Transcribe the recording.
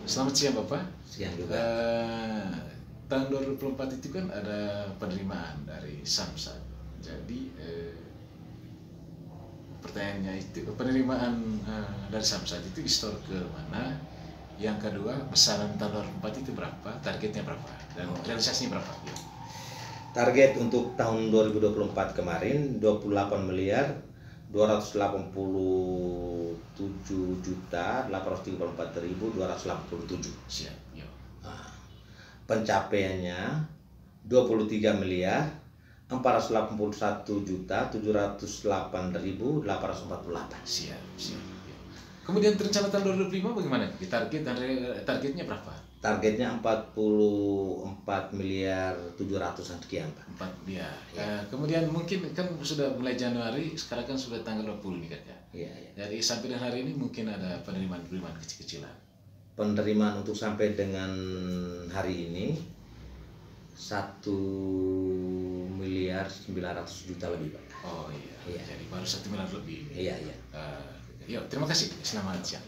Selamat siang Bapak. Siang juga. Tahun 2024 itu kan ada penerimaan dari Samsat. Jadi pertanyaannya itu penerimaan dari Samsat itu disetor ke mana? Yang kedua, besaran tahun 2024 itu berapa? Targetnya berapa? Dan realisasinya berapa? Ya. Target untuk tahun 2024 kemarin 28 miliar 287.834.287. Siap. Ya. Nah, pencapaiannya 23 miliar 481.708.848. Siap. Ya. Kemudian rencana tahun 2025 bagaimana? Targetnya berapa? Targetnya 44 miliar 700-an sekian, Pak. 4 miliar. Ya. Kemudian mungkin kan sudah mulai Januari, sekarang kan sudah tanggal 20 nih kan ya. Iya. Jadi sampai dengan hari ini mungkin ada penerimaan kecil-kecilan. Penerimaan untuk sampai dengan hari ini 1.900.000.000 lebih, Pak. Oh iya. Jadi baru 1 miliar lebih. Iya. Yuk, terima kasih. Selamat siang.